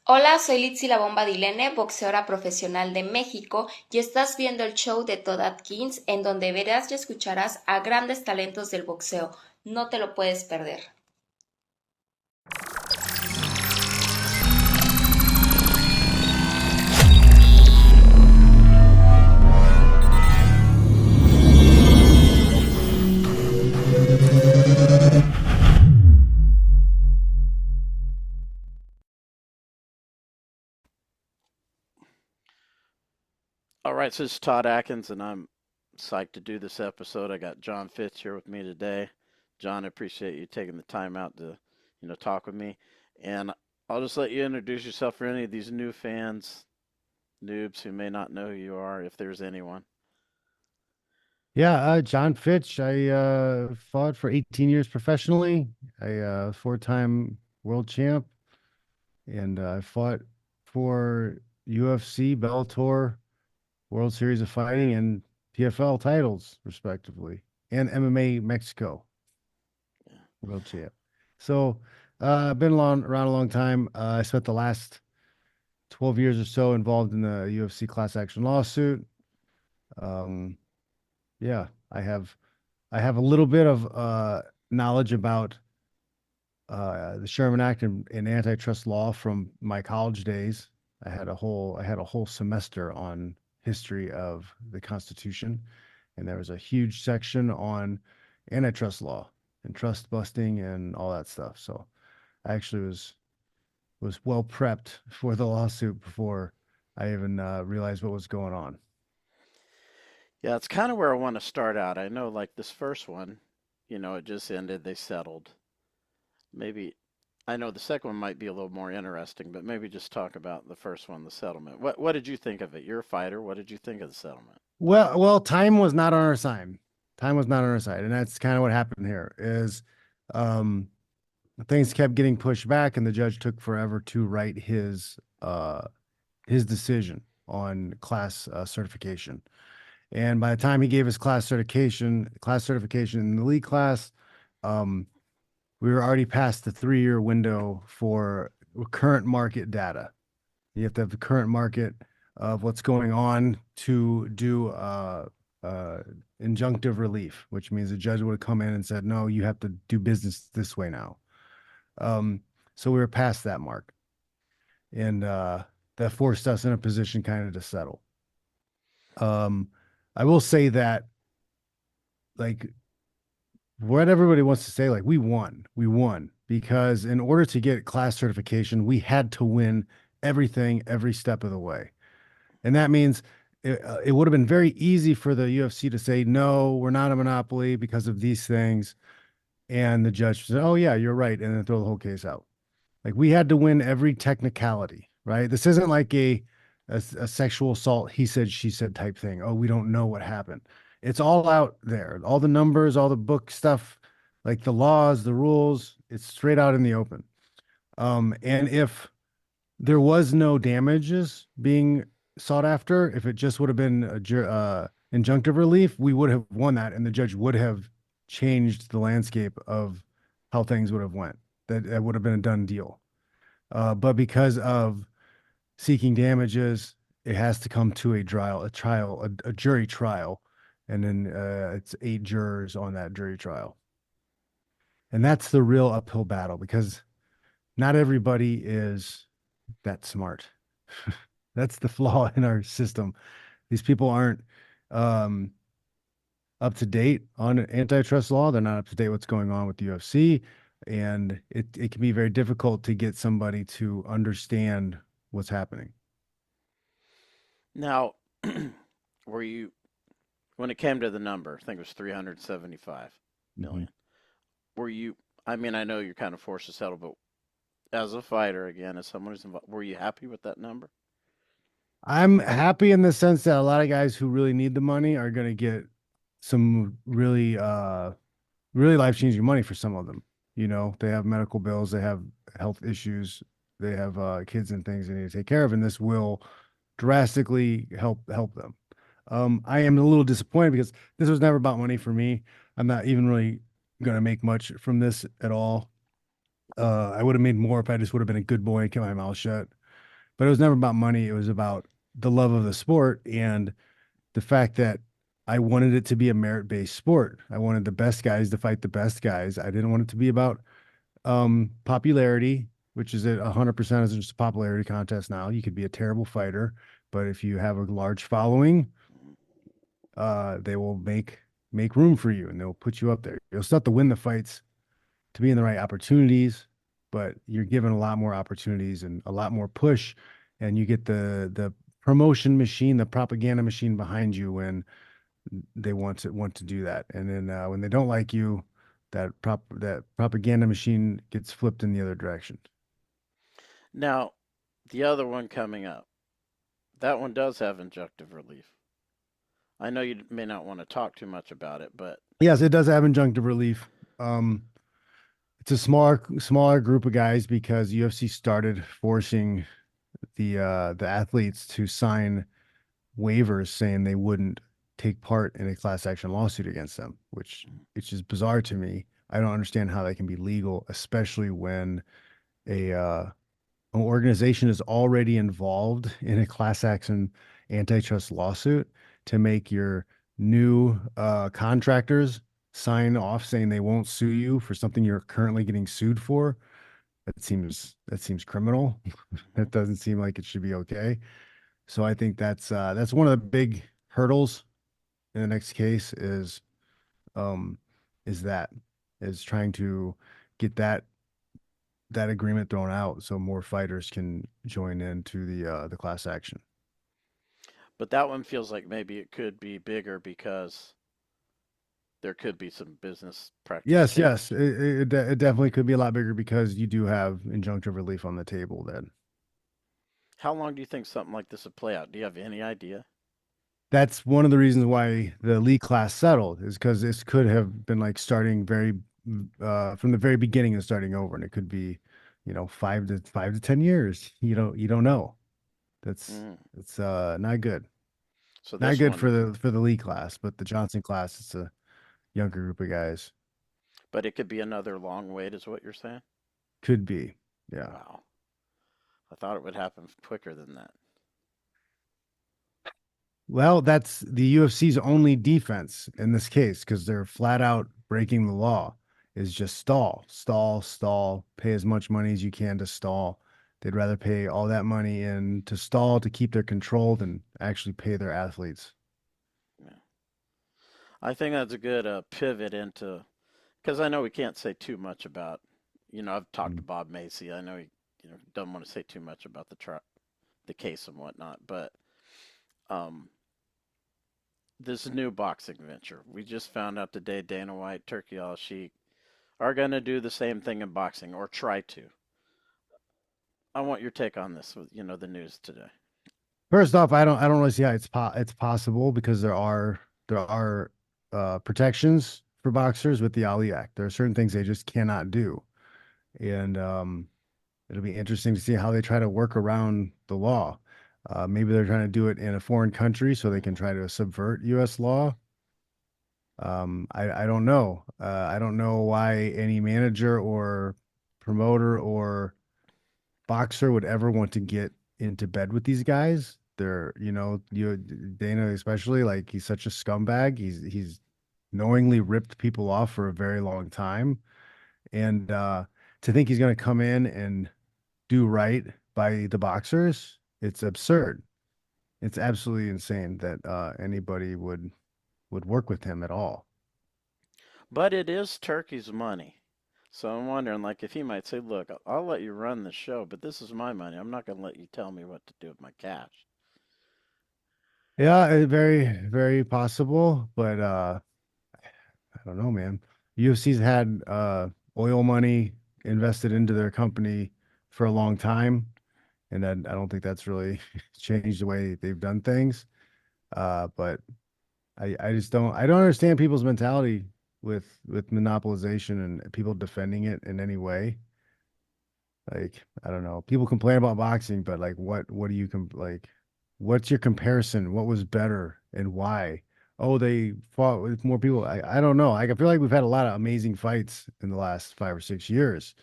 Hola, soy Litzy La Bomba Dilene, boxeadora profesional de México, y estás viendo el show de Todd Atkins, en donde verás y escucharás a grandes talentos del boxeo. No te lo puedes perder. All right, so this is Todd Atkins, and I'm psyched to do this episode. I got Jon Fitch here with me today. John, I appreciate you taking the time out to, talk with me. And I'll just let you introduce yourself for any of these new fans, noobs who may not know who you are, if there's anyone. Yeah, Jon Fitch. I fought for 18 years professionally. I four-time world champ, and I fought for UFC, Bellator, World Series of Fighting, and PFL titles, respectively, and MMA Mexico world champ. So I've been around a long time. I spent the last 12 years or so involved in the UFC class action lawsuit. Um, yeah, I have a little bit of knowledge about the Sherman Act and antitrust law from my college days. I had a whole semester on history of the Constitution, and there was a huge section on antitrust law and trust busting and all that stuff. So I actually was well prepped for the lawsuit before I even realized what was going on. Yeah, it's kind of where I want to start out. I know, like this first one, it just ended, they settled. Maybe, I know the second one might be a little more interesting, but maybe just talk about the first one, the settlement. What did you think of it? You're a fighter. What did you think of the settlement? Well, time was not on our side. Time was not on our side, and that's kind of what happened here. Is um, things kept getting pushed back, and the judge took forever to write his decision on class certification. And by the time he gave his class certification in the league class, um, we were already past the 3-year window for current market data. You have to have the current market of what's going on to do uh, injunctive relief, which means the judge would have come in and said, no, you have to do business this way now. Um, so we were past that mark. And that forced us in a position kind of to settle. Um, I will say that, like, what everybody wants to say, like, we won because in order to get class certification, we had to win everything every step of the way. And that means it would have been very easy for the UFC to say, no, we're not a monopoly because of these things. And the judge said, oh, yeah, you're right. And then throw the whole case out. Like we had to win every technicality, right? This isn't like a sexual assault, he said, she said type thing. Oh, we don't know what happened. It's all out there. All the numbers, all the book stuff, like the laws, the rules, it's straight out in the open. And if there was no damages being sought after. If it just would have been injunctive relief, we would have won that, and the judge would have changed the landscape of how things would have went. That would have been a done deal. But because of seeking damages, it has to come to a jury trial, and then it's 8 jurors on that jury trial, and that's the real uphill battle because not everybody is that smart. That's the flaw in our system. These people aren't um, up to date on antitrust law. They're not up to date what's going on with the UFC, and it can be very difficult to get somebody to understand what's happening. Now, were you when it came to the number, I think it was 375 Mhm. million. Were you, I mean, I know you're kind of forced to settle, but as a fighter, again, as someone who's involved, were you happy with that number? I'm happy in the sense that a lot of guys who really need the money are going to get some really life-changing money for some of them. You know, they have medical bills, they have health issues, they have kids and things they need to take care of, and this will drastically help them. I am a little disappointed because this was never about money for me. I'm not even really gonna make much from this at all. I would have made more if I just would have been a good boy and kept my mouth shut. but it was never about money. It was about the love of the sport and the fact that I wanted it to be a merit-based sport. I wanted the best guys to fight the best guys. I didn't want it to be about popularity, which is 100% is just a popularity contest now. You could be a terrible fighter, but if you have a large following, they will make room for you and they'll put you up there. You'll still have to win the fights to be in the right opportunities, but you're given a lot more opportunities and a lot more push, and you get the promotion machine, the propaganda machine behind you when they want to do that. And then when they don't like you, that propaganda machine gets flipped in the other direction. Now, the other one coming up, that one does have injunctive relief. I know you may not want to talk too much about it, but Yes, it does have injunctive relief. Um, it's a smaller group of guys because UFC started forcing the athletes to sign waivers saying they wouldn't take part in a class action lawsuit against them, which is bizarre to me. I don't understand how that can be legal, especially when a an organization is already involved in a class action antitrust lawsuit to make your new contractors sign off saying they won't sue you for something you're currently getting sued for. That seems criminal. That doesn't seem like it should be okay. So I think that's one of the big hurdles in the next case um is that is trying to get that agreement thrown out so more fighters can join into the class action. that one feels like maybe it could be bigger because there could be some business practice Yes, yes, takeover. it definitely could be a lot bigger because you do have injunctive relief on the table then. How long do you think something like this would play out? Do you have any idea? That's one of the reasons why the league class settled is because this could have been like starting very from the very beginning and starting over, and it could be, 5 to 10 years. You don't know. That's Mm. it's not good. So Not this good one, for the league class, but the Johnson class, it's a younger group of guys. but it could be another long wait, is what you're saying? Could be. Yeah. Wow. I thought it would happen quicker than that. Well, that's the UFC's only defense in this case because they're flat out breaking the law is just stall, stall, stall, pay as much money as you can to stall. They'd rather pay all that money in to stall to keep their control than actually pay their athletes. Yeah. I think that's a good pivot into because I know we can't say too much about. I've talked to Mm. Bob Macy. I know he, doesn't want to say too much about the case and whatnot, but um, this new boxing venture. We just found out today Dana White, Turkey Al Sheikh are going to do the same thing in boxing or try to. I want your take on this with, the news today. First off, I don't really see how it's possible because there are protections for boxers with the Ali Act. There are certain things they just cannot do, and it'll be interesting to see how they try to work around the law. Maybe they're trying to do it in a foreign country so they can try to subvert U.S. law. I don't know. I don't know why any manager or promoter or boxer would ever want to get into bed with these guys. Dana especially, like he's such a scumbag. He's knowingly ripped people off for a very long time, and to think he's going to come in and do right by the boxers, it's absurd. It's absolutely insane that anybody would work with him at all. But it is Turkey's money. So I'm wondering, like, if he might say, look, I'll let you run the show, but this is my money. I'm not going to let you tell me what to do with my cash. Yeah, very, very possible, but I don't know, man. UFC's had oil money invested into their company for a long time, and I don't think that's really changed the way they've done things. But I just don't understand people's mentality with monopolization and people defending it in any way. Like, I don't know. People complain about boxing, but like what do you like what's your comparison? What was better and why? Oh, they fought with more people. I don't know. I feel like we've had a lot of amazing fights in the last 5 or 6 years.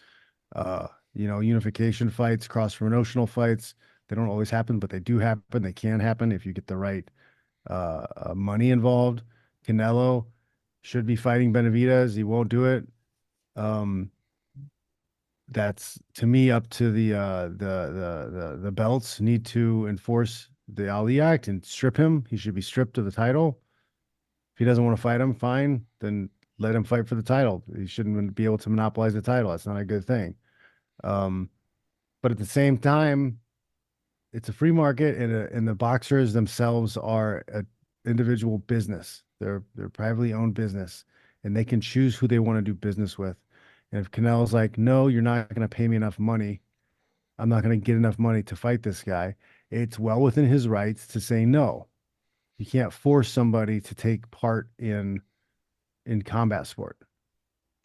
Unification fights, cross promotional fights. They don't always happen, but they do happen. They can happen if you get the right money involved. Canelo should be fighting Benavidez. He won't do it. Um, that's to me up to the belts need to enforce the Ali Act and strip him. He should be stripped of the title. If he doesn't want to fight him, fine. Then let him fight for the title. He shouldn't be able to monopolize the title. That's not a good thing. Um, but at the same time, it's a free market, and the boxers themselves are an individual business. They're privately owned business, and they can choose who they want to do business with. And if Canelo's like, no, you're not going to pay me enough money, I'm not going to get enough money to fight this guy, it's well within his rights to say no. You can't force somebody to take part in combat sport.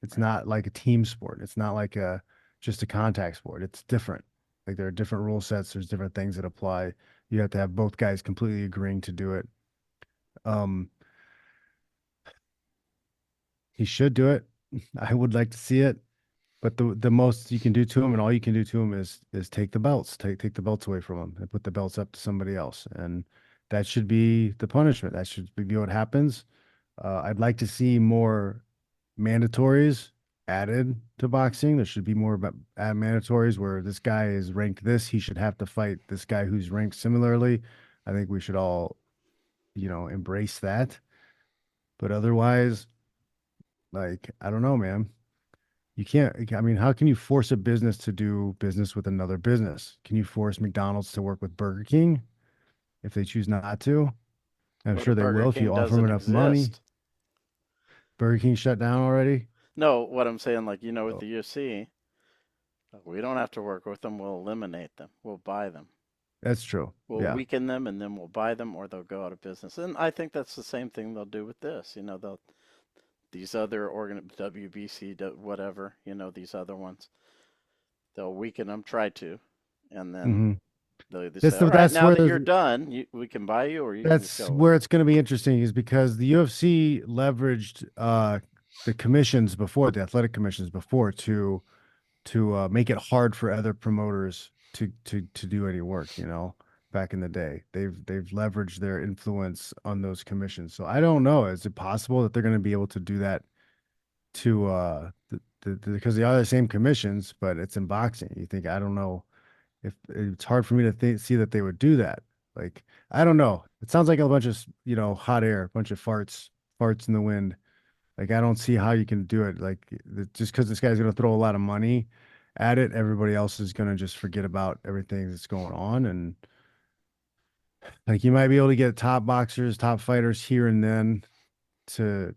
It's not like a team sport. It's not like a just a contact sport. It's different. Like there are different rule sets. There's different things that apply. You have to have both guys completely agreeing to do it. Um, he should do it. I would like to see it, but the most you can do to him, and all you can do to him is take the belts, take the belts away from him, and put the belts up to somebody else, and that should be the punishment. That should be what happens. I'd like to see more mandatories added to boxing. There should be more about mandatories where this guy is ranked this, he should have to fight this guy who's ranked similarly. I think we should all, embrace that. But otherwise, like, I don't know, man. You can't, I mean, how can you force a business to do business with another business? Can you force McDonald's to work with Burger King if they choose not to? I'm Well, sure the they Burger will if you King offer them doesn't enough money. exist. Burger King shut down already? No, what I'm saying, like, with Oh, the UFC, we don't have to work with them. We'll eliminate them. We'll buy them. that's true. We'll Yeah. weaken them, and then we'll buy them, or they'll go out of business. And I think that's the same thing they'll do with this. These other WBC, whatever, these other ones, they'll weaken them, try to, and then hmm they'll either say, That's "All right, that's now where that you're done, we can buy you, or you can just that's go away." where it's going to be interesting is because the UFC leveraged the commissions before, the athletic commissions before, to make it hard for other promoters to do any work, back in the day. They've leveraged their influence on those commissions. So I don't know. Is it possible that they're going to be able to do that to because they are the same commissions, but it's in boxing. You think, I don't know if it's hard for me to see that they would do that. Like, I don't know. It sounds like a bunch of, hot air, a bunch of farts in the wind. Like, I don't see how you can do it. Like, just because this guy's going to throw a lot of money at it, everybody else is going to just forget about everything that's going on. And like, you might be able to get top boxers, top fighters here and then to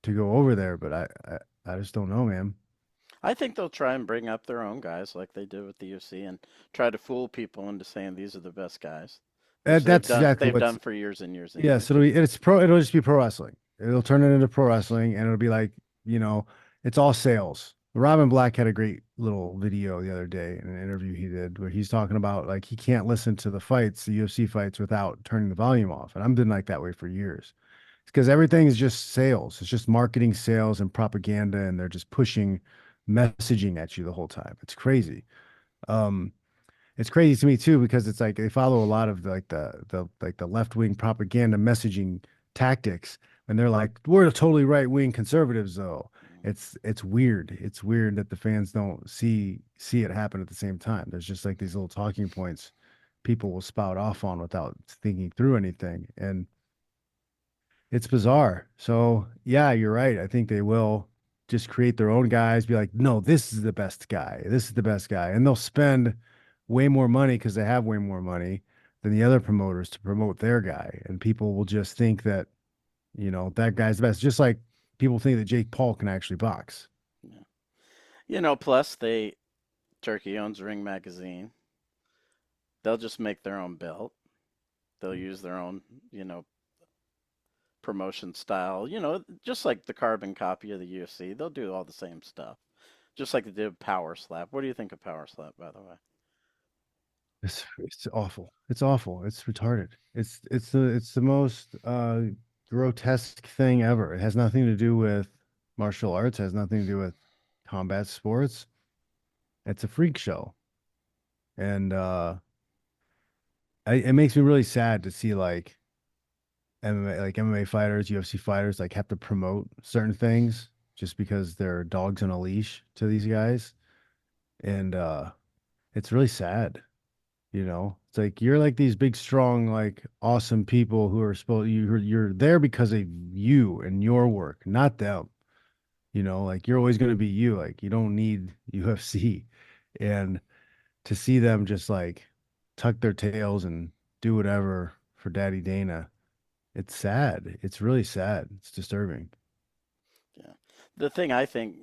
go over there, but I just don't know, man. I think they'll try and bring up their own guys, like they did with the UFC, and try to fool people into saying these are the best guys, which That's exactly they've what's done for years and years and yes, years. it'll just be pro wrestling. It'll turn it into pro wrestling, and it'll be like, you know, it's all sales. Robin Black had a great little video the other day in an interview he did where he's talking about like he can't listen to the fights, the UFC fights, without turning the volume off. And I've been like that way for years. It's because everything is just sales. It's just marketing, sales, and propaganda, and they're just pushing messaging at you the whole time. It's crazy. Um, it's crazy to me too because it's like they follow a lot of the left wing propaganda messaging tactics, and they're like, we're totally right wing conservatives though. It's weird. It's weird that the fans don't see it happen at the same time. There's just like these little talking points people will spout off on without thinking through anything, and it's bizarre. So yeah, you're right. I think they will just create their own guys, be like, no, this is the best guy. This is the best guy. And they'll spend way more money because they have way more money than the other promoters to promote their guy. And people will just think that, that guy's the best. Just like people think that Jake Paul can actually box. Yeah. Plus Turkey owns Ring Magazine. They'll just make their own belt. They'll use their own, promotion style, just like the carbon copy of the UFC. They'll do all the same stuff, just like they did Power Slap. What do you think of Power Slap, by the way? It's awful. It's awful. It's retarded. It's the most grotesque thing ever. It has nothing to do with martial arts, has nothing to do with combat sports. It's a freak show. And it makes me really sad to see like MMA fighters, UFC fighters like have to promote certain things just because they're dogs on a leash to these guys. And it's really sad, you know. It's like you're like these big, strong, like awesome people who are supposed you're there because of you and your work, not them. You know, like you're always going to be you. Like you don't need UFC. And to see them just like tuck their tails and do whatever for Daddy Dana, it's sad. It's really sad. It's disturbing. Yeah. The thing I think,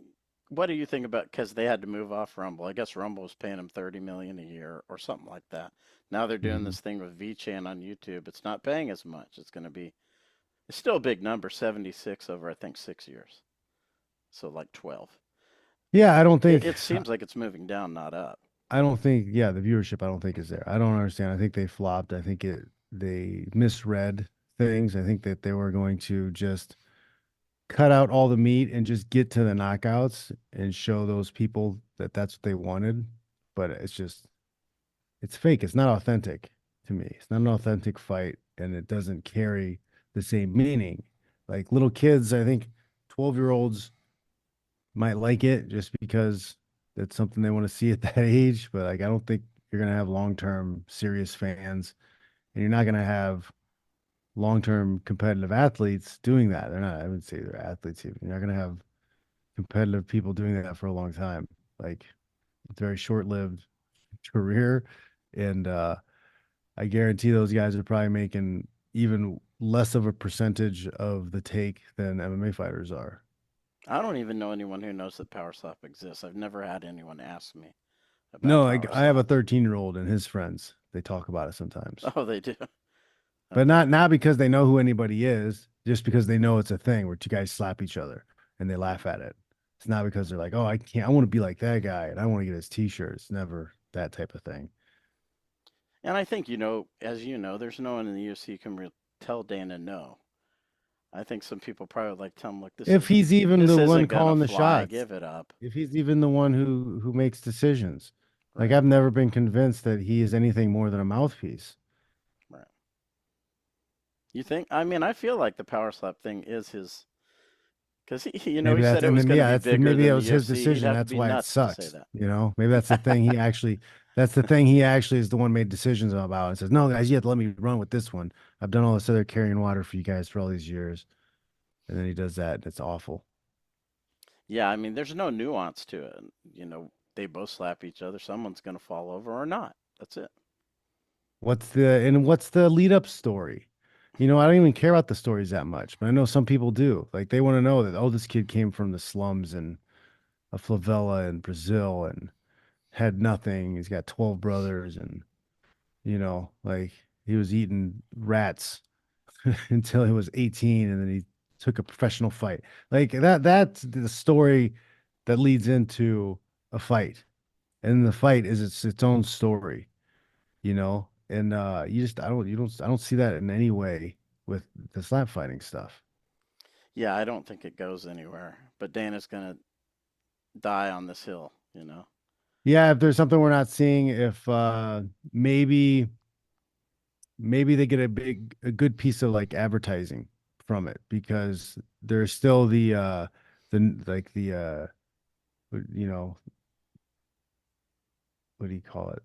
what do you think about, because they had to move off Rumble? I guess Rumble was paying them 30 million a year or something like that. Now they're doing Mhm. this thing with VChan on YouTube. It's not paying as much. It's still a big number, 76 over I think 6 years. So like 12. Yeah, I don't think It seems like it's moving down, not up. yeah, the viewership I don't think is there. I don't understand. I think they flopped. I think they misread things. I think that they were going to just cut out all the meat and just get to the knockouts and show those people that that's what they wanted. But it's fake. It's not authentic to me. It's not an authentic fight, and it doesn't carry the same meaning. Like little kids, I think 12-year-olds might like it just because it's something they want to see at that age. But like, I don't think you're gonna have long-term serious fans, and you're not gonna have long-term competitive athletes doing that. They're not. I wouldn't say they're athletes even. You're not gonna have competitive people doing that for a long time. Like, it's a very short-lived career, and I guarantee those guys are probably making even less of a percentage of the take than MMA fighters are. I don't even know anyone who knows that Power Slap exists. I've never had anyone ask me about No, Power I have a Slap. 13-year-old and his friends. They talk about it sometimes, Oh, they do. but Okay. not because they know who anybody is, just because they know it's a thing where two guys slap each other and they laugh at it. It's not because they're like, oh, I can't, I want to be like that guy and I want to get his t-shirt. It's never that type of thing. And I think, as you know, there's no one in the UFC who can tell Dana no. I think some people probably like tell him, look, If he's even this the one isn't gonna calling the fly. shots, Give it up. if he's even the one who makes decisions. Like Right. I've never been convinced that he is anything more than a mouthpiece. Right. You think? I mean, I feel like the power slap thing is his, because Maybe he that's said it and was then going to yeah, be bigger maybe than that the was his UFC. He'd decision. have to That's be why it nuts to say sucks. that. You know, maybe that's the thing that's the thing he actually is the one made decisions about and says, no, guys, you have to let me run with this one. I've done all this other carrying water for you guys for all these years. And then he does that, and it's awful. Yeah, I mean, there's no nuance to it. They both slap each other. Someone's going to fall over or not. That's it. What's the lead up story? You know, I don't even care about the stories that much, but I know some people do. Like they want to know that, oh, this kid came from the slums and a favela in Brazil and had nothing. He's got 12 brothers and, like he was eating rats until he was 18 and then he took a professional fight. Like that's the story that leads into a fight. And the fight is its own story, you know? And you just I don't see that in any way with the slap fighting stuff. Yeah, I don't think it goes anywhere. But Dana's going to die on this hill. Yeah, if there's something we're not seeing, if maybe they get a good piece of like advertising from it because there's still the like the you know what do you call it,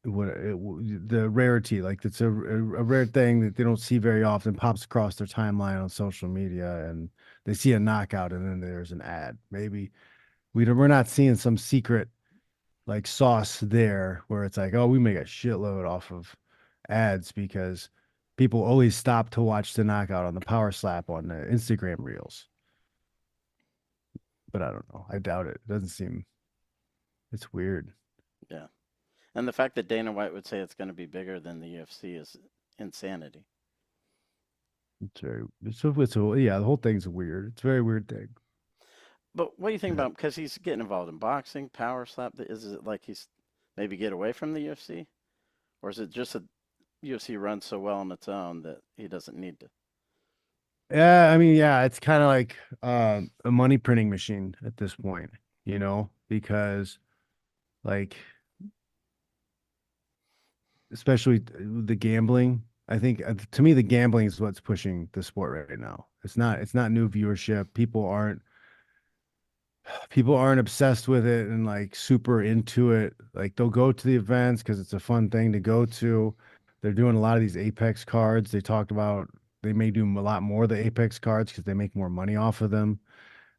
the rarity, like it's a rare thing that they don't see very often, pops across their timeline on social media and they see a knockout and then there's an ad. Maybe we're not seeing some secret like sauce there where it's like, oh, we make a shitload off of ads because people always stop to watch the knockout on the power slap on the Instagram reels. But I don't know. I doubt it. It doesn't seem, it's weird. Yeah. And the fact that Dana White would say it's going to be bigger than the UFC is insanity. Yeah, the whole thing's weird. It's a very weird thing. But what do you think Yeah. about, because he's getting involved in boxing, power slap? Is it like he's maybe get away from the UFC? Or is it just that UFC runs so well on its own that he doesn't need to? Yeah, I mean, yeah, it's kind of like a money printing machine at this point, because like especially the gambling. I think to me the gambling is what's pushing the sport right now. It's not new viewership. People aren't obsessed with it and like super into it. Like they'll go to the events because it's a fun thing to go to. They're doing a lot of these Apex cards. They talked about they may do a lot more of the Apex cards because they make more money off of them.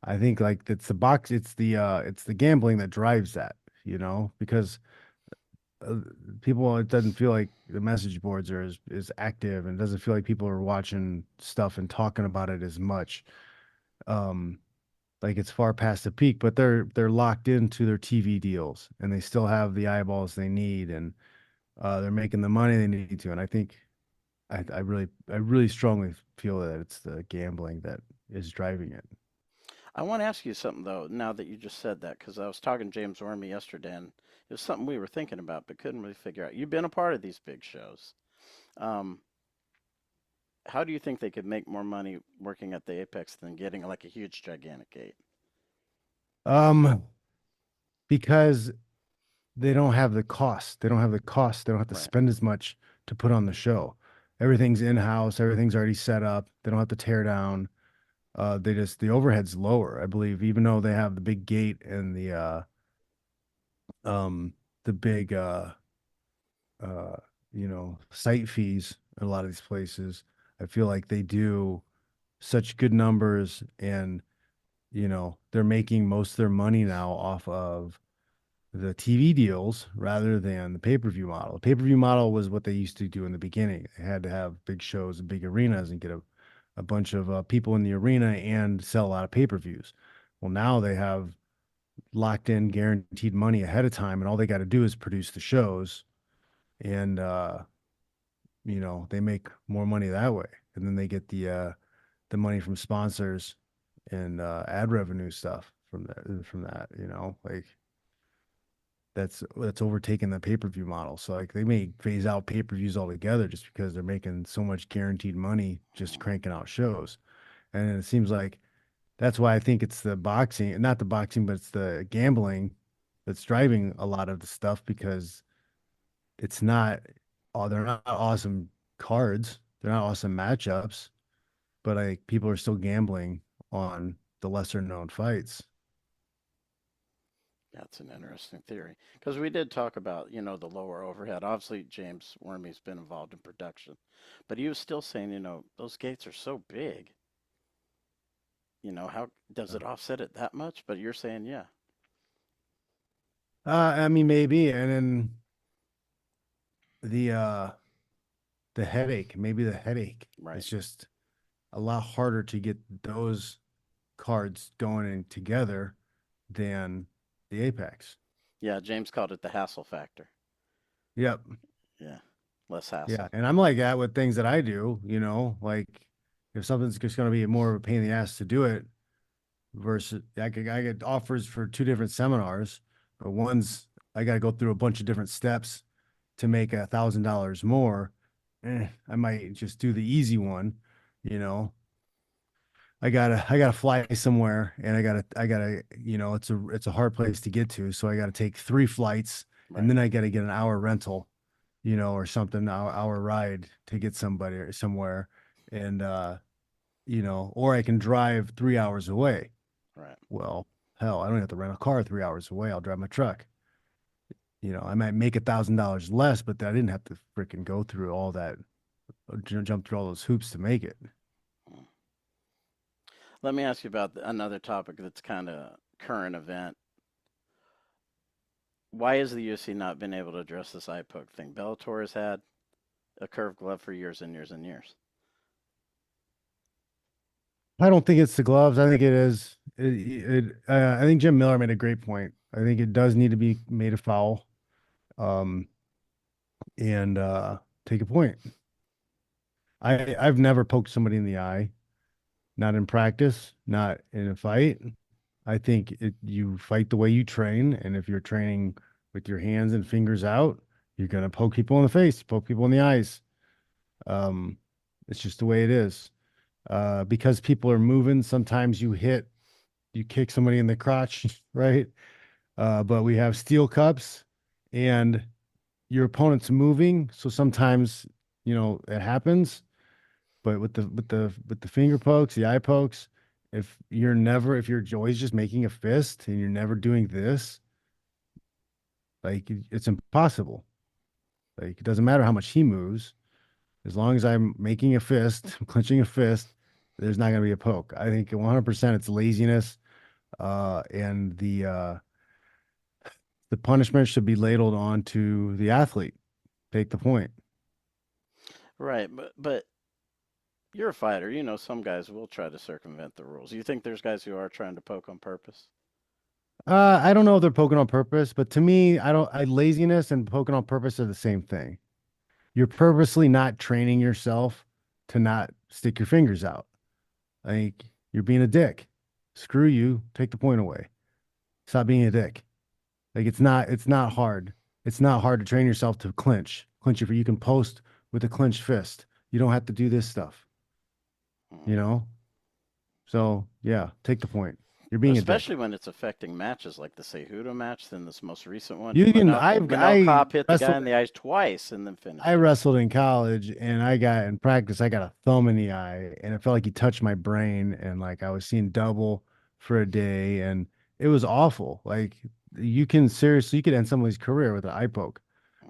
I think like it's the gambling that drives that, because uh, people it doesn't feel like the message boards are as active, and it doesn't feel like people are watching stuff and talking about it as much. Um, like it's far past the peak, but they're locked into their TV deals and they still have the eyeballs they need, and they're making the money they need to. And I think I really strongly feel that it's the gambling that is driving it. I want to ask you something though, now that you just said that, because I was talking to James Orme yesterday, and it was something we were thinking about but couldn't really figure out. You've been a part of these big shows. Um, how do you think they could make more money working at the Apex than getting like a huge, gigantic gate? Um, because they don't have the cost. They don't have the cost. They don't have to Right. spend as much to put on the show. Everything's in-house. Everything's already set up. They don't have to tear down. The overhead's lower, I believe, even though they have the big gate and um the big uh site fees in a lot of these places. I feel like they do such good numbers, and they're making most of their money now off of the TV deals rather than the pay-per-view model. The pay-per-view model was what they used to do in the beginning. They had to have big shows and big arenas and get a bunch of people in the arena and sell a lot of pay-per-views. Well, now they have locked in guaranteed money ahead of time, and all they got to do is produce the shows, and they make more money that way. And then they get the money from sponsors and ad revenue stuff from that, like that's overtaken the pay-per-view model. So like they may phase out pay-per-views altogether just because they're making so much guaranteed money just cranking out shows. And it seems like that's why I think it's the boxing, not the boxing, but it's the gambling that's driving a lot of the stuff, because it's not they're not awesome cards. They're not awesome matchups, but like people are still gambling on the lesser known fights. That's an interesting theory because we did talk about, the lower overhead. Obviously, James Wormy's been involved in production, but he was still saying, those gates are so big. How does it offset it that much? But you're saying, yeah, I mean, maybe, and then the uh maybe the headache. right. It's just a lot harder to get those cards going in together than the Apex. Yeah, James called it the hassle factor. Yep. Yeah, less Yeah. hassle. And I'm like that with things that I do, like if something's just going to be more of a pain in the ass to do it versus I get offers for two different seminars, but one's I got to go through a bunch of different steps to make $1,000 more. I might just do the easy one, you know. I gotta fly somewhere, and I gotta it's a hard place to get to, so I gotta take three flights, and Right, then I gotta get an hour rental, or something, hour ride to get somebody or somewhere, and or I can drive 3 hours away. right. Well, hell, I don't have to rent a car 3 hours away. I'll drive my truck. I might make $1,000 less, but I didn't have to freaking go through all that, jump through all those hoops to make it. Mm. Let me ask you about another topic that's kind of current event. Why has the UFC not been able to address this eye poke thing? Bellator has had a curved glove for years and years and years. I don't think it's the gloves. I think it is. I think Jim Miller made a great point. I think it does need to be made a foul. Um, and take a point. I've never poked somebody in the eye, not in practice, not in a fight. I think you fight the way you train, and if you're training with your hands and fingers out, you're gonna poke people in the face, poke people in the eyes. Um, it's just the way it is. Because people are moving, sometimes you kick somebody in the crotch, right? But we have steel cups, and your opponent's moving, so sometimes, it happens. But with the finger pokes, the eye pokes, if you're always just making a fist and you're never doing this, like it's impossible. Like it doesn't matter how much he moves, as long as I'm making a fist, clenching a fist, there's not going to be a poke. I think 100% it's laziness, and the punishment should be ladled onto the athlete. Take the point. Right, but you're a fighter. You know some guys will try to circumvent the rules. You think there's guys who are trying to poke on purpose? I don't know if they're poking on purpose, but to me, I don't. Laziness and poking on purpose are the same thing. You're purposely not training yourself to not stick your fingers out. Like you're being a dick. Screw you. Take the point away. Stop being a dick. Like it's not hard. It's not hard to train yourself to clinch. Clinch if you can post with a clenched fist. You don't have to do this stuff, you Mm. know? So yeah, take the point. You're being a dick. Especially when it's affecting matches like the Cejudo match, then this most recent one. You can Manel Cop hit the guy wrestled in the eyes twice and then I finished him. wrestled in college and in practice I got a thumb in the eye and it felt like he touched my brain and like I was seeing double for a day and it was awful. Like you could end somebody's career with an eye poke.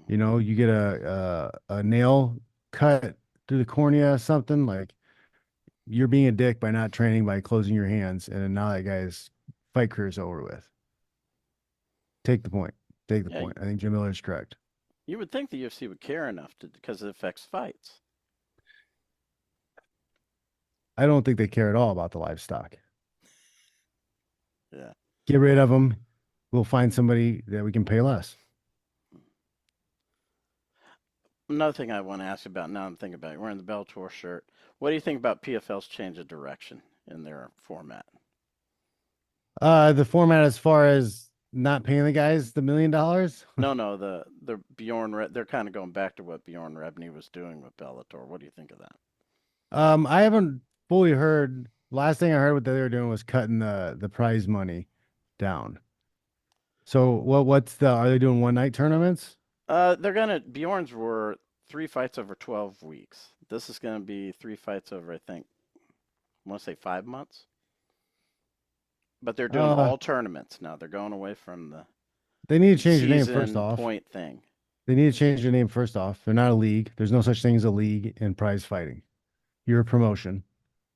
You get a nail cut through the cornea, something like you're being a dick by not training, by closing your hands, and now that guy's fight career is over with. Take the point. Take the Yeah, point. I think Jim Miller is correct. you would think the UFC would care enough because it affects fights. I don't think they care at all about the livestock. Yeah. Get rid of them. We'll find somebody that we can pay less. Another thing I want to ask about now I'm thinking about it, wearing the Bellator shirt. What do you think about PFL's change of direction in their format? The format as far as not paying the guys the $1 million. No, the they're kind of going back to what Bjorn Rebney was doing with Bellator. What do you think of that? I haven't fully heard. Last thing I heard what they were doing was cutting the prize money down. So are they doing one night tournaments? Bjorn's were 3 fights over 12 weeks. This is gonna be 3 fights over, I think, I want to say 5 months. But they're doing Uh, all tournaments now. They're going away from the they need to change the name first season off. point thing. They need to change their name first off. They're not a league. There's no such thing as a league in prize fighting. You're a promotion.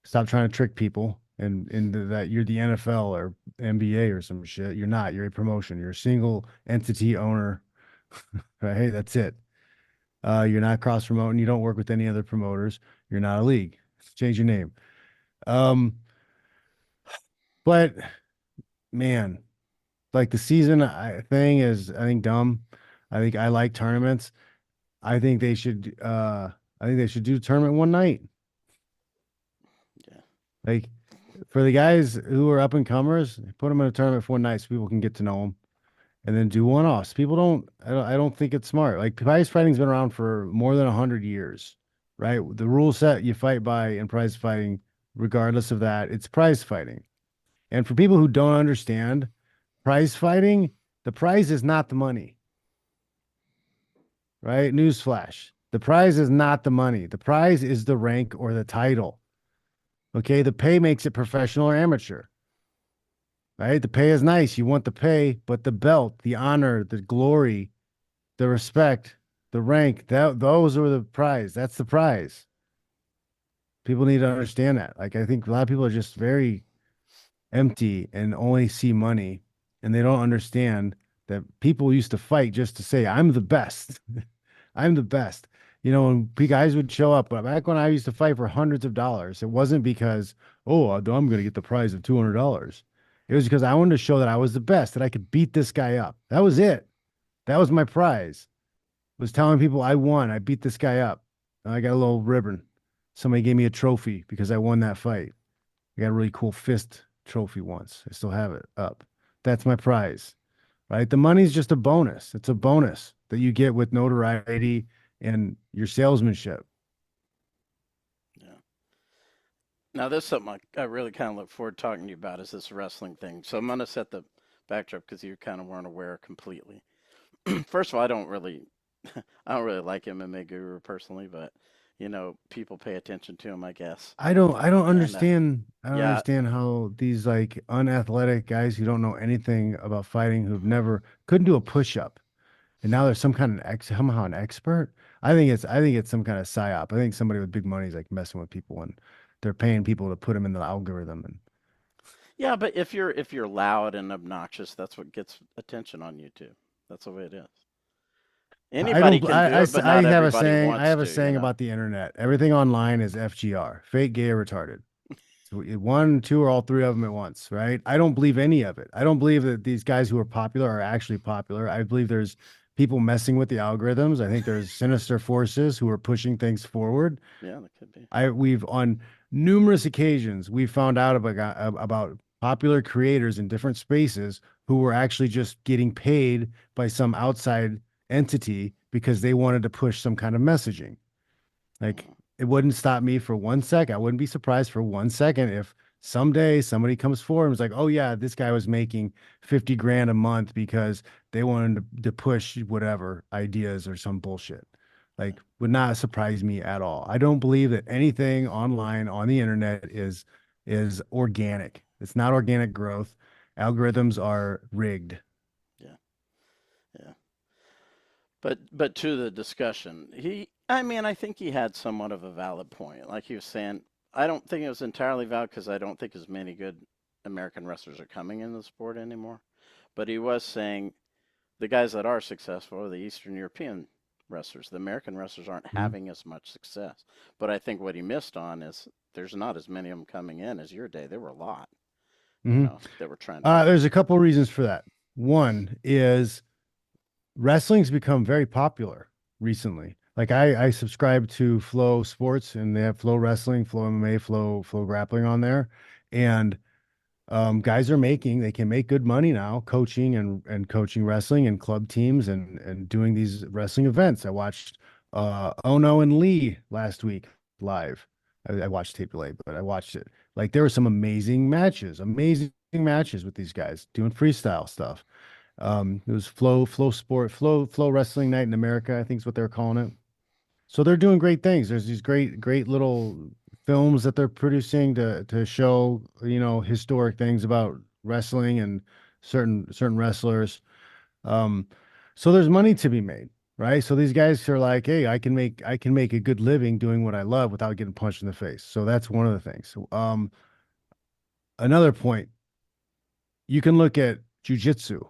Stop trying to trick people and into that you're the NFL or NBA or some shit. You're not. You're a promotion. You're a single entity owner. Right? Hey, that's it. You're not cross promoting. You don't work with any other promoters. You're not a league. Change your name. Um, but man, like the season thing is, I think dumb. I think I like tournaments. I think they should. I think they should do tournament one night. Yeah. Like for the guys who are up and comers, put them in a tournament for one night so people can get to know them, and then do one offs. People don't. I don't think it's smart. Like prize fighting's been around for more than 100 years, right? The rule set you fight by in prize fighting, regardless of that, it's prize fighting. And for people who don't understand prize fighting, the prize is not the money, right? Newsflash. The prize is not the money. The prize is the rank or the title. Okay. The pay makes it professional or amateur, right? The pay is nice. You want the pay, but the belt, the honor, the glory, the respect, the rank, those are the prize. That's the prize. People need to understand that. Like, I think a lot of people are just very empty and only see money, and they don't understand that people used to fight just to say, I'm the best. I'm the best. When guys would show up, but back when I used to fight for hundreds of dollars, it wasn't because, oh, I'm going to get the prize of $200. It was because I wanted to show that I was the best, that I could beat this guy up. That was it. That was my prize. Was telling people I won. I beat this guy up. And I got a little ribbon. Somebody gave me a trophy because I won that fight. I got a really cool fist trophy once. I still have it up. That's my prize, right? The money's just a bonus. It's a bonus that you get with notoriety and your salesmanship. Yeah. Now, this is something I really kind of look forward to talking to you about is this wrestling thing. So I'm going to set the backdrop because you kind of weren't aware completely. First of all, I don't really I don't really like MMA Guru personally, but people pay attention to him, I guess. And I don't yeah, understand how these like unathletic guys who don't know anything about fighting, who've never couldn't do a push-up, and now there's some kind of somehow an expert. I think it's some kind of psyop. I think somebody with big money is like messing with people and they're paying people to put them in the algorithm. And yeah, but if you're loud and obnoxious, that's what gets attention on YouTube. That's the way it is. I Anybody don't. can do it, but not I have a everybody saying. I wants have a to. saying about the internet. Everything online is FGR, fake, gay, or retarded. So one, two, or all three of them at once, right? I don't believe any of it. I don't believe that these guys who are popular are actually popular. I believe there's people messing with the algorithms. I think there's sinister forces who are pushing things forward. Yeah, that could be. We've on numerous occasions we found out about popular creators in different spaces who were actually just getting paid by some outside entity because they wanted to push some kind of messaging. Like Mm. it wouldn't stop me for 1 second. I wouldn't be surprised for 1 second if someday somebody comes forward and was like, "Oh yeah, this guy was making 50 grand a month because they wanted to push whatever ideas or some bullshit." Like would not surprise me at all. I don't believe that anything online on the internet is organic. It's not organic growth. Algorithms are rigged. Yeah, yeah. But to the discussion, I mean, I think he had somewhat of a valid point. Like he was saying, I don't think it was entirely valid because I don't think as many good American wrestlers are coming into the sport anymore. But he was saying the guys that are successful are the Eastern European wrestlers. The American wrestlers aren't Mhm. having as much success. But I think what he missed on is there's not as many of them coming in as your day. There were a lot, Mhm. that were trying to make it. There's a couple reasons for that. One is wrestling's become very popular recently. Like I subscribe to Flow Sports and they have Flow Wrestling, Flow MMA, Flow Grappling on there. And guys are they can make good money now coaching and coaching wrestling and club teams and doing these wrestling events. I watched Ono and Lee last week live. I watched tape delay, but I watched it. Like there were some amazing matches with these guys doing freestyle stuff. It was Flow Wrestling Night in America, I think is what they're calling it. So they're doing great things. There's these great little films that they're producing to show, historic things about wrestling and certain wrestlers. Um, so there's money to be made, right? So these guys are like, hey, I can make a good living doing what I love without getting punched in the face. So that's one of the things. Another point, you can look at jujitsu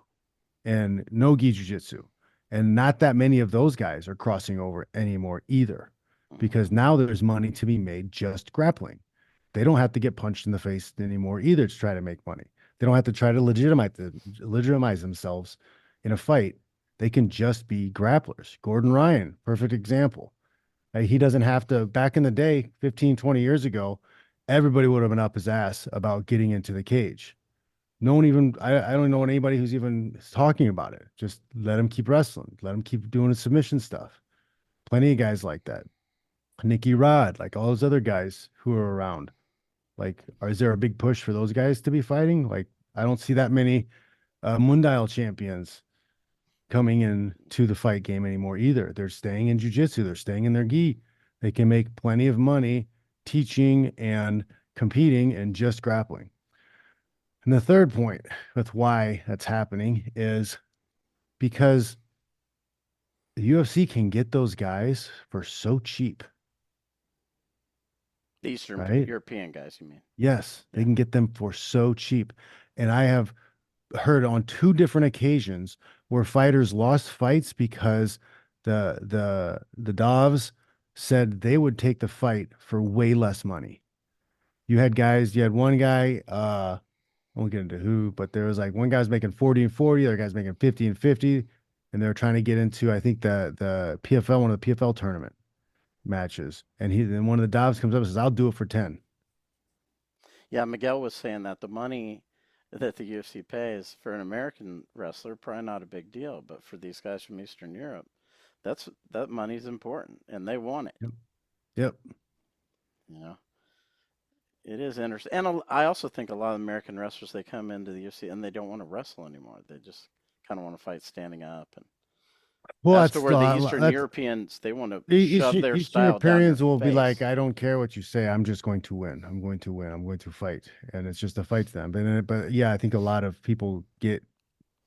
and no-gi jiu-jitsu. And not that many of those guys are crossing over anymore either, Mhm. because now there's money to be made just grappling. They don't have to get punched in the face anymore either to try to make money. They don't have to try to legitimize themselves in a fight. They can just be grapplers. Gordon Ryan, perfect example. He doesn't have to, back in the day, 15, 20 years ago, everybody would have been up his ass about getting into the cage. No one even, I don't know anybody who's even talking about it. Just let him keep wrestling. Let him keep doing his submission stuff. Plenty of guys like that. Nicky Rod, like all those other guys who are around. Like, is there a big push for those guys to be fighting? Like, I don't see that many Mundial champions coming in to the fight game anymore either. They're staying in jujitsu. They're staying in their gi. They can make plenty of money teaching and competing and just grappling. And the third point with why that's happening is because the UFC can get those guys for so cheap, The Eastern right? European guys, you mean? Yes, they Yeah. can get them for so cheap. And I have heard on two different occasions where fighters lost fights because the Dovs said they would take the fight for way less money. You had one guy, I won't get into who, but there was like one guy's making 40 and 40, the other guy's making 50 and 50, and they're trying to get into, I think, the PFL, one of the PFL tournament matches. And then one of the Dobbs comes up and says, I'll do it for 10. Yeah, Miguel was saying that the money that the UFC pays for an American wrestler probably not a big deal, but for these guys from Eastern Europe, that money's important and they want it. Yep. Yep. You know, it is interesting. And I also think a lot of American wrestlers they come into the UFC and they don't want to wrestle anymore. They just kind of want to fight standing up and Well, As to that's where the Eastern that's Europeans, they want to shove their Eastern style down your Europeans will be like, face. I don't care what you say, I'm just going to win. I'm going to win. I'm going to fight, and it's just a fight to them. But yeah, I think a lot of people get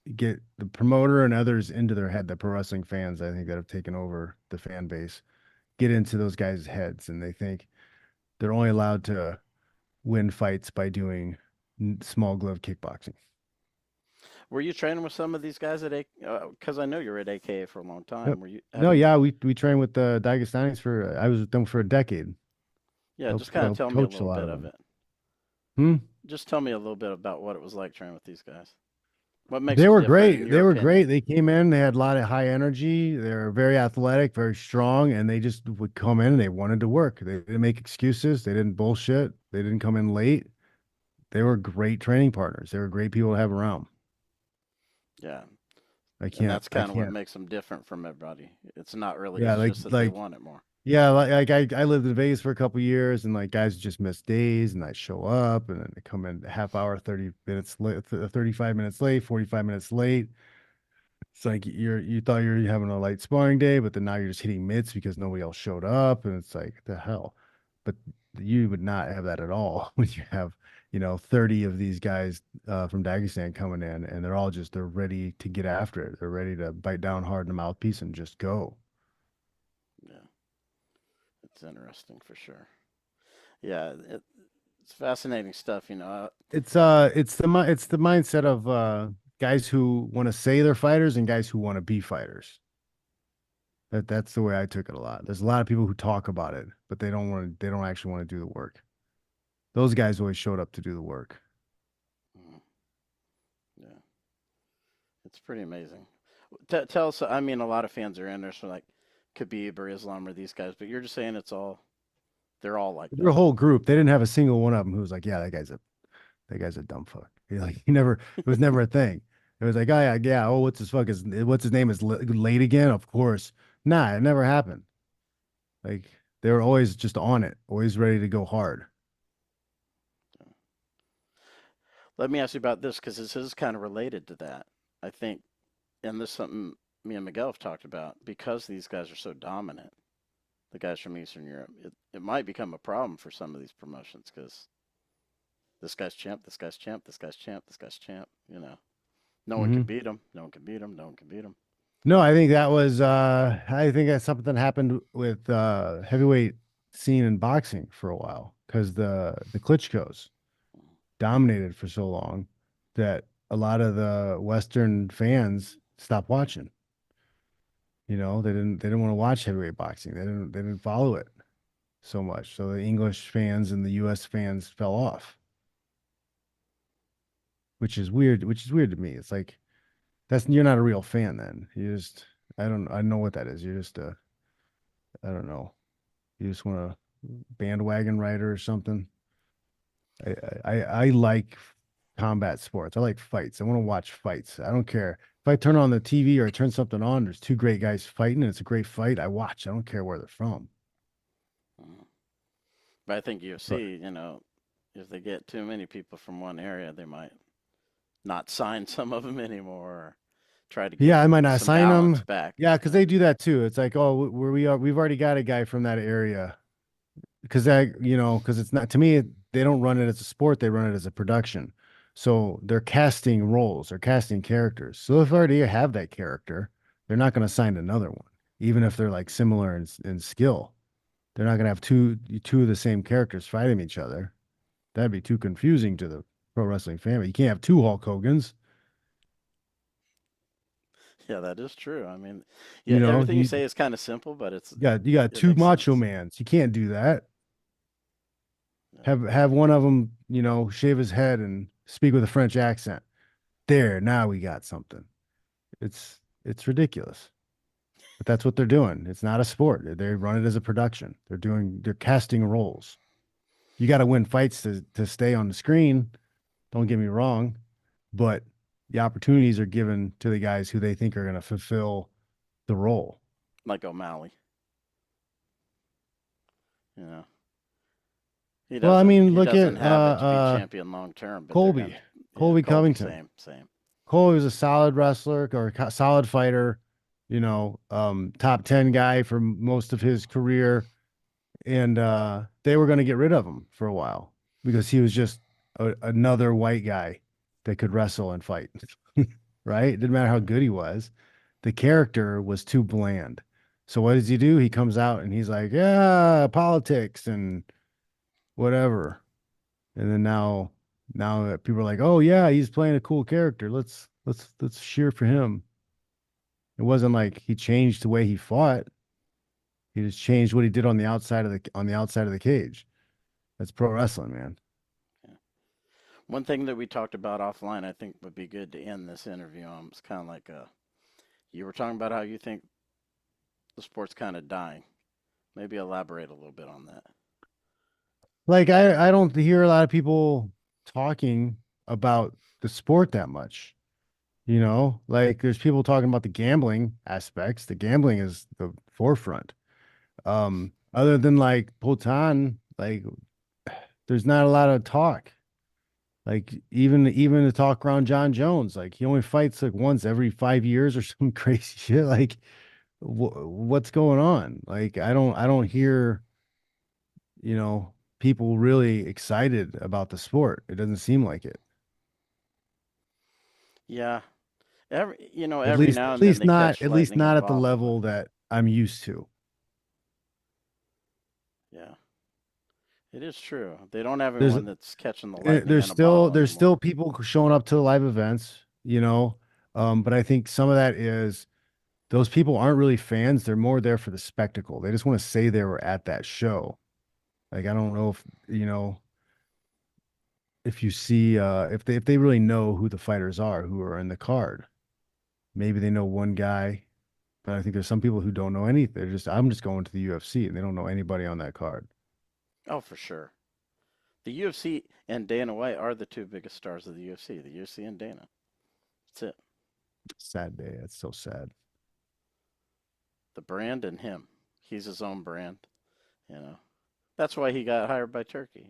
the promoter and others into their head. The pro wrestling fans, I think, that have taken over the fan base, get into those guys' heads, and they think they're only allowed to win fights by doing small glove kickboxing. Were you training with some of these guys at A? Because I know you were at AKA for a long Yep. time. Were you No, having? yeah, we trained with the Dagestanis for I was with them for a decade. Yeah, just kind of Helped tell me a coach a little lot bit of of them. it. Hmm? Just tell me a little bit about what it was like training with these guys. What makes They them were different, in great. your They were opinion? great. They came in, they had a lot of high energy. They're very athletic, very strong, and they just would come in and they wanted to work. They didn't make excuses. They didn't bullshit. They didn't come in late. They were great training partners. They were great people to have around. Yeah, I and can't, that's I kind of what can't. makes them different from everybody. It's not really. Yeah, It's just that they want it more. yeah, I lived in Vegas for a couple years, and like guys just miss days, and I show up, and then they come in a half hour, 30 minutes late, 35 minutes late, 45 minutes late. It's like you thought you were having a light sparring day, but then now you're just hitting mitts because nobody else showed up, and it's like the hell. But you would not have that at all when you have 30 of these guys from Dagestan coming in, and they're ready to get after it. They're ready to bite down hard in the mouthpiece and just go. Yeah, it's interesting for sure. Yeah, it's fascinating stuff. It's the mindset of guys who want to say they're fighters and guys who want to be fighters. That's the way I took it a lot. There's a lot of people who talk about it, but they don't actually want to do the work. Those guys always showed up to do the work. Mhm. Yeah, it's pretty amazing. Tell us. I mean, a lot of fans are in there, so like Khabib or Islam or these guys, but you're just saying they're all like Their that. whole group, they didn't have a single one of them who was like, yeah, that guy's a dumb fuck. It was never a thing. It was like, oh yeah, yeah. Oh, what's his name is late again? Of course. Nah, it never happened. Like they were always just on it, always ready to go hard. Let me ask you about this because this is kind of related to that. I think, and this is something me and Miguel have talked about because these guys are so dominant, the guys from Eastern Europe, it might become a problem for some of these promotions because this guy's champ, this guy's champ, this guy's champ, this guy's champ. No one can Hmm. beat him. No one can beat him. No one can beat him. No, I think that's something that happened with heavyweight scene in boxing for a while because the Klitschko's dominated for so long that a lot of the Western fans stopped watching. They didn't want to watch heavyweight boxing. They didn't follow it so much. So the English fans and the US fans fell off, which is weird, to me. It's like you're not a real fan then. I don't know what that is. You're just I don't know. You just want a bandwagon rider or something. I like combat sports. I like fights. I want to watch fights. I don't care if I turn on the TV or I turn something on. There's two great guys fighting, and it's a great fight. I watch. I don't care where they're from. Mhm. But I think But UFC, if they get too many people from one area, they might not sign some of them anymore, or try to get yeah, I might not some sign balance them. back. Yeah, because they do that too. It's like, oh, we've already got a guy from that area. Because it's not to me, they don't run it as a sport, they run it as a production. So they're casting roles, they're casting characters. So if they already have that character, they're not going to sign another one, even if they're like similar in skill. They're not going to have two of the same characters fighting each other. That'd be too confusing to the pro wrestling family. You can't have two Hulk Hogans. Yeah, that is true. I mean, yeah, You know, everything you say is kind of simple, but you got it two makes Macho sense. Mans. You can't do that. Yeah. Have one of them, shave his head and speak with a French accent. There, now we got something. It's ridiculous. But that's what they're doing. It's not a sport. They run it as a production. They're casting roles. You got to win fights to stay on the screen. Don't get me wrong, but the opportunities are given to the guys who they think are going to fulfill the role. Like O'Malley, you know, he Well, I doesn't mean, he look at doesn't have it to be champion long term, but they're Colby, gonna, yeah, Colby Colby, Covington. same. Colby was a solid wrestler or solid fighter. top 10 guy for most of his career. And they were going to get rid of him for a while because he was just another white guy that could wrestle and fight. Right? It didn't matter how good he was. The character was too bland. So what does he do? He comes out and he's like, yeah, politics and whatever. And then now that people are like, oh yeah, he's playing a cool character. Let's cheer for him. It wasn't like he changed the way he fought. He just changed what he did on the outside of the cage. That's pro wrestling, man. Yeah. One thing that we talked about offline, I think would be good to end this interview on, was kind of like you were talking about how you think the sport's kind of dying. Maybe elaborate a little bit on that. Like I don't hear a lot of people talking about the sport that much. Like there's people talking about the gambling aspects. The gambling is the forefront. Other than like Potan, like there's not a lot of talk. Like even the talk around John Jones, like he only fights like once every 5 years or some crazy shit. Like what's going on? Like I don't hear, people really excited about the sport. It doesn't seem like it. Yeah. Every At every least now at and then least they not catch at least lightning in not a at the bottle. level that I'm used to. Yeah. It is true. They don't have There's anyone that's catching the lightning there's in a still bottle there's anymore. still people showing up to the live events. But I think some of that is those people aren't really fans. They're more there for the spectacle. They just want to say they were at that show. Like I don't know if you see if they really know who the fighters are who are in the card. Maybe they know one guy, but I think there's some people who don't know anything. I'm just going to the UFC and they don't know anybody on that card. Oh, for sure. The UFC and Dana White are the two biggest stars of the UFC. The UFC and Dana. That's it. Sad day. That's so sad. The brand and him. He's his own brand. You know. That's why he got hired by Turkey.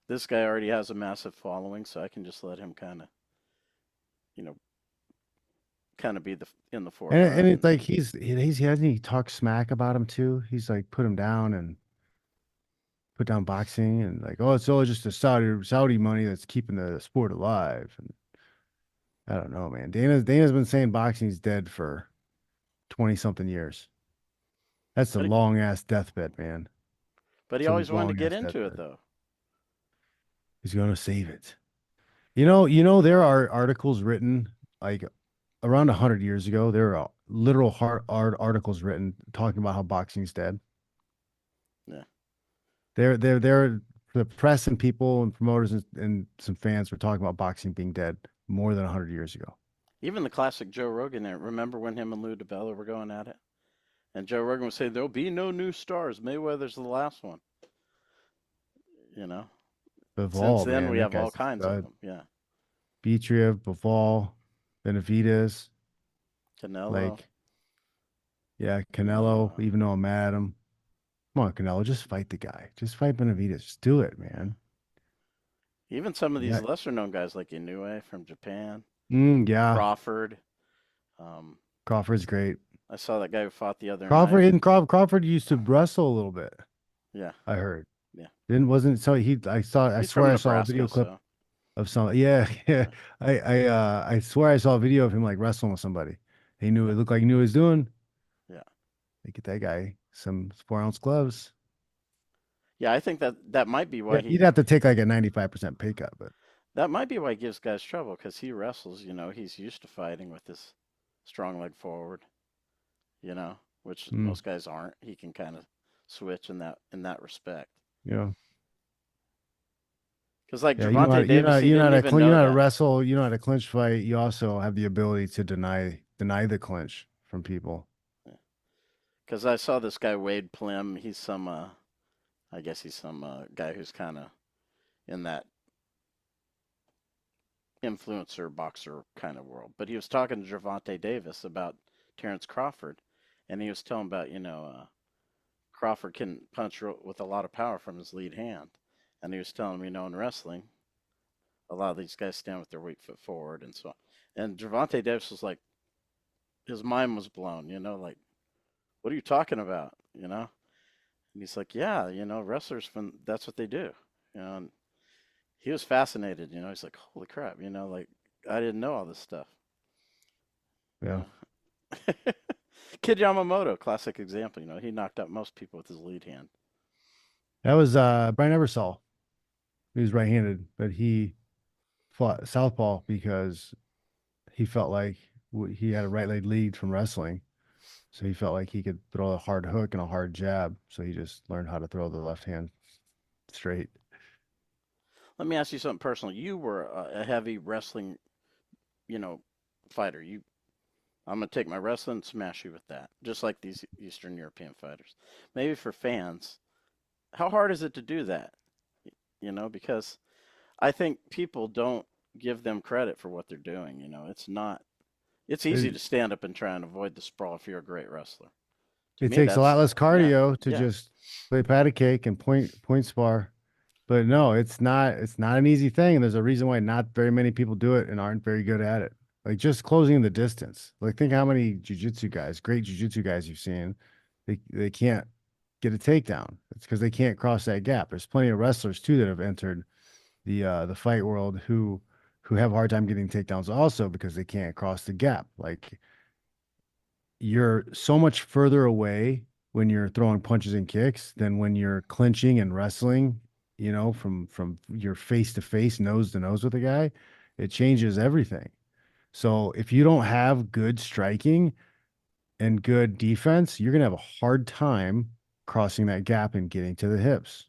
This guy already has a massive following, so I can just let him you know, kind of be in the And forefront. it's like he hasn't he talked smack about him too. He's like put him down and put down boxing and like, oh, it's all just the Saudi money that's keeping the sport alive. And I don't know, man. Dana's been saying boxing's dead for 20 something years. That's a But long ass deathbed, man. but he It's a always wanted to long get ass into it deathbed. though. He's gonna save it. There are articles written like around 100 years ago. There are literal hard art articles written talking about how boxing's dead. Yeah. They're the press and people and promoters and some fans were talking about boxing being dead more than 100 years ago. Even the classic Joe Rogan there. Remember when him and Lou DiBella were going at it? And Joe Rogan would say, "There'll be no new stars. Mayweather's the last one." You know. Since Bivol, then, man, we that have all guy's a kinds of stud. them. Yeah. Beatrieve, Bivol, Benavidez, Canelo. like, yeah, Canelo, Uh, even though I'm mad at him. Come on, Canelo, just fight the guy. Just fight Benavidez. Just do it, man. Even some of these Yeah. lesser known guys like Inoue from Japan, Yeah. Crawford. Um, Crawford's great. I saw that guy who fought the other night. Crawford used to wrestle a little bit, Yeah. I heard. Yeah. Didn't wasn't so he I He's swear from I saw a video Nebraska, clip so of some yeah, yeah. yeah. I swear I saw a video of him like wrestling with somebody. He knew it looked like he knew what he was doing. Yeah. They get that guy some 4 ounce gloves. Yeah, I think that might be Yeah, why you'd have to take like a 95% pay cut, but he gives guys trouble because he wrestles. He's used to fighting with his strong leg forward. Which mm, most guys aren't. He can kind of switch in that respect. yeah. Because like Yeah, you know how Gervonta Davis, he you know how didn't to even you know know how to that. wrestle, you know how to clinch fight. You also have the ability to deny the clinch from people. Because I saw this guy Wade Plim. He's some, I guess he's some guy who's kind of in that influencer boxer kind of world. But he was talking to Gervonta Davis about Terrence Crawford, and he was telling about Crawford can punch with a lot of power from his lead hand, and he was telling him, in wrestling, a lot of these guys stand with their weak foot forward and so on. And Gervonta Davis was like, his mind was blown, like, what are you talking about? And he's like, yeah, wrestlers, that's what they do. And he was fascinated, he's like, holy crap, like, I didn't know all this stuff. Yeah. Kid Yamamoto, classic example, he knocked out most people with his lead hand. That was Brian Ebersol. He was right-handed, but he fought southpaw because he felt like he had a right leg lead from wrestling. So he felt like he could throw a hard hook and a hard jab. So he just learned how to throw the left hand straight. Let me ask you something personal. You were a heavy wrestling, you know, fighter. I'm gonna take my wrestling and smash you with that, just like these Eastern European fighters. Maybe for fans, how hard is it to do that? Because I think people don't give them credit for what they're doing. It's not. It's easy It, to stand up and try and avoid the sprawl if you're a great wrestler. To it me, takes a lot that's less yeah, cardio to yeah. just play patty cake and point spar. But no, it's not an easy thing. And there's a reason why not very many people do it and aren't very good at it. Like just closing the distance. Like think how many jujitsu guys, great jujitsu guys you've seen, they can't get a takedown. It's because they can't cross that gap. There's plenty of wrestlers too that have entered the fight world who have a hard time getting takedowns also because they can't cross the gap. Like you're so much further away when you're throwing punches and kicks than when you're clinching and wrestling, from your face to face, nose to nose with a guy. It changes everything. So if you don't have good striking and good defense, you're gonna have a hard time crossing that gap and getting to the hips.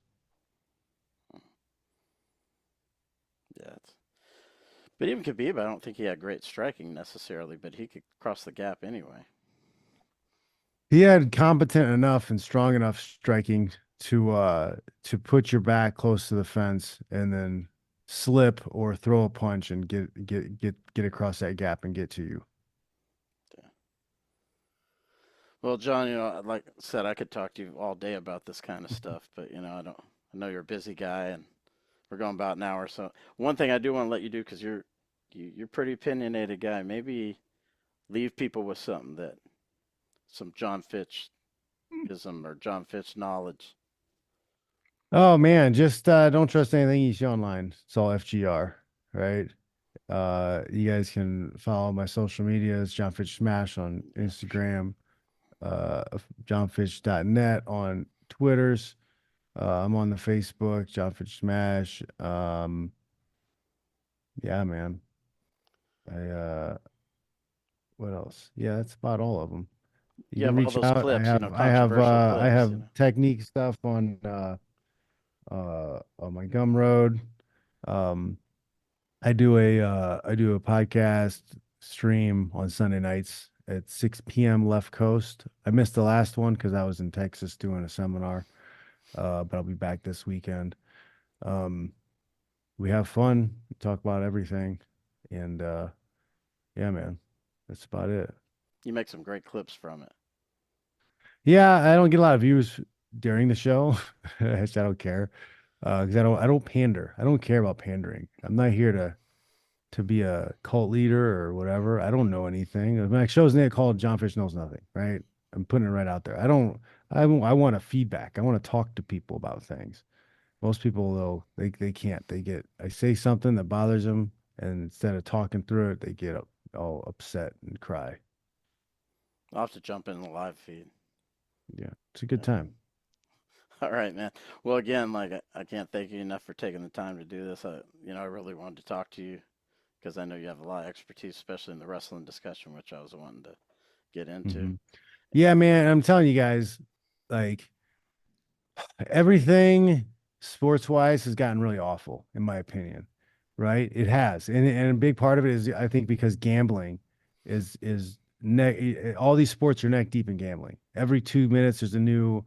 Yeah. But even Khabib, I don't think he had great striking necessarily, but he could cross the gap anyway. He had competent enough and strong enough striking to put your back close to the fence and then slip or throw a punch and get across that gap and get to you. Yeah. Well, John, like I said, I could talk to you all day about this kind of stuff, but I don't. I know you're a busy guy, and we're going about an hour. So one thing I do want to let you do because you're pretty opinionated guy. Maybe leave people with something that some Jon Fitch ism or Jon Fitch knowledge. Oh man, just don't trust anything you see online. It's all FGR, right? You guys can follow my social medias, Jon Fitch Smash on Yeah, for sure. Instagram, johnfitch.net on Twitters. I'm on the Facebook, Jon Fitch Smash. Yeah, man. I what else? Yeah, that's about all of them. You You can have all reach those out. I clips, have I have controversial I clips. have technique stuff on my Gumroad. Um I do a podcast stream on Sunday nights at 6 p.m. left coast. I missed the last one because I was in Texas doing a seminar. But I'll be back this weekend. Um we have fun, we talk about everything, and yeah, man. That's about it. You make some great clips from it. Yeah, I don't get a lot of views during the show. Actually, I don't care. Because I don't pander. I don't care about pandering. I'm not here to be a cult leader or whatever. I don't know anything. My show's name called Jon Fitch Knows Nothing, right? I'm putting it right out there. I want a feedback. I want to talk to people about things. Most people though, they can't. I say something that bothers them, and instead of talking through it, they get all upset and cry. I'll have to jump in the live feed. Yeah, it's a good Yeah. time. All right, man. Well, again, like I can't thank you enough for taking the time to do this. I really wanted to talk to you because I know you have a lot of expertise, especially in the wrestling discussion, which I was wanting to get into. Hmm. Yeah, man, I'm telling you guys, like everything sports wise has gotten really awful, in my opinion. Right? It has. And a big part of it is I think because gambling is neck all these sports are neck deep in gambling. Every 2 minutes there's a new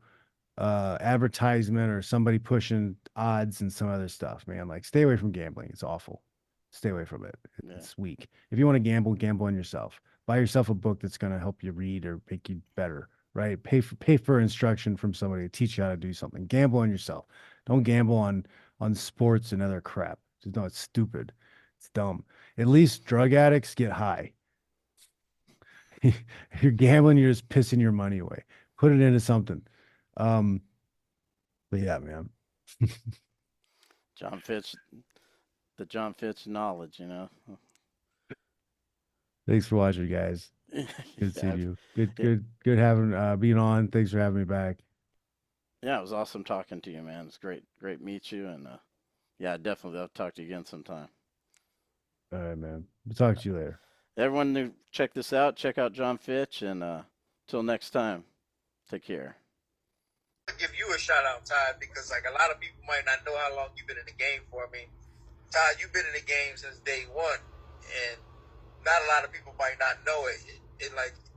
advertisement or somebody pushing odds and some other stuff, man. Like stay away from gambling. It's awful. Stay away from it. Yeah. It's weak. If you want to gamble, gamble on yourself. Buy yourself a book that's going to help you read or make you better, right? Pay for instruction from somebody to teach you how to do something. Gamble on yourself. Don't gamble on sports and other crap. Just no, it's stupid. It's dumb. At least drug addicts get high. you're gambling, you're just pissing your money away. Put it into something. But yeah, man. Jon Fitch, the Jon Fitch knowledge, Thanks for watching, guys. Good yeah, seeing you. Good having being on. Thanks for having me back. yeah, it was awesome talking to you, man. It's great meet you, and yeah, definitely I'll talk to you again sometime. All right, man. We'll talk to you later. Everyone, check this out. Check out Jon Fitch, and till next time, take care. Give you a shout out, Todd, because like a lot of people might not know how long you've been in the game for. I mean, Todd, you've been in the game since day one, and not a lot of people might not know it.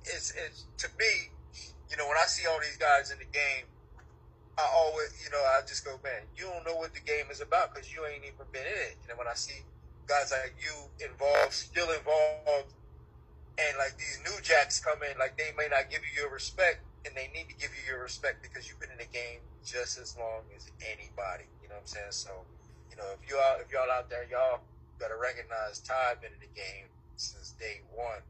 It's to me, when I see all these guys in the game, I always, I just go, man, you don't know what the game is about because you ain't even been in it. And when I see guys like you still involved, and like these new jacks come in, like they may not give you your respect, and they need to give you your respect because you've been in the game just as long as anybody. You know what I'm saying? So, if y'all out there, y'all better recognize Todd been in the game since day one.